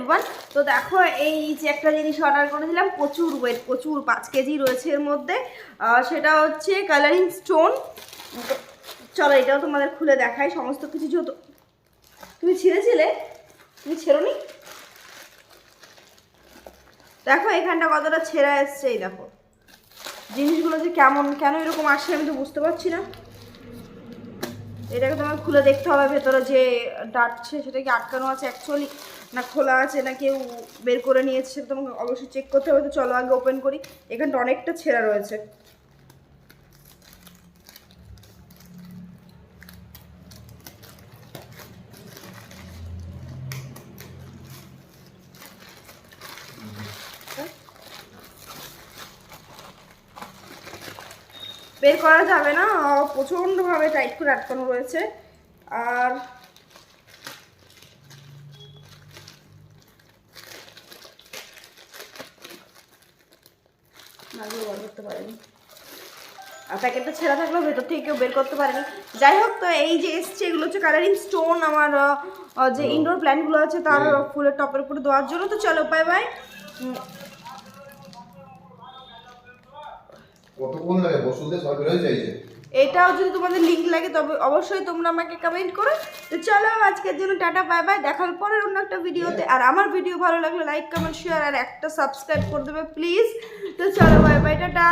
Everyone. তো দেখো এই যে একটা জিনিস অর্ডার করেছিলাম, প্রচুর ওয়েট, প্রচুর 5 কেজি রয়েছে এর মধ্যে। সেটা হচ্ছে কালারিং স্টোন। চলো এটাও তোমাদের খুলে দেখাই সমস্ত কিছু। যত তুমি ছিঁড়েছিলে, তুমি ছেড়োনি? দেখো এখানটা কতটা ছেঁড়া এসছে। এই দেখো জিনিসগুলো যে কেন এরকম আসে আমি তো বুঝতে পারছি না। এটাকে তোমার খুলে দেখতে হবে ভেতরে যে ডাটছে সেটা কি আটকানো আছে অ্যাকচুয়ালি, না খোলা আছে, না কেউ বের করে নিয়েছে, সেটা তোমাকে অবশ্যই চেক করতে হবে। তো চলো আগে ওপেন করি। এখানটা অনেকটা ছেঁড়া রয়েছে। বের করা যাবে না, প্রচণ্ডভাবে টাইট করে আটকানো রয়েছে। আর নাগুলো বার করতে পারেনি, আর প্যাকেটটা ছেঁড়া থাকলেও ভেতর থেকে কেউ বের করতে পারেনি। যাই হোক, তো এই যে এসছে এগুলো হচ্ছে কালারিং স্টোন আমার যে ইনডোর প্ল্যান্টগুলো আছে তার ফুলের টপের উপরে দেওয়ার জন্য। তো চলো বাই বাই। কতক্ষণ লাগে বসুলতে সব বের হয়ে যাইছে। এটাও যদি তোমাদের লিঙ্ক লাগে তবে অবশ্যই তোমরা আমাকে কমেন্ট করো। তো চলো আজকের জন্য টাটা বাই বাই, দেখা হবে পরের অন্য একটা ভিডিওতে। আর আমার ভিডিও ভালো লাগলে লাইক কমেন্ট শেয়ার আর একটা সাবস্ক্রাইব করে দেবে প্লিজ। তো চলো বাই বাই, টাটা।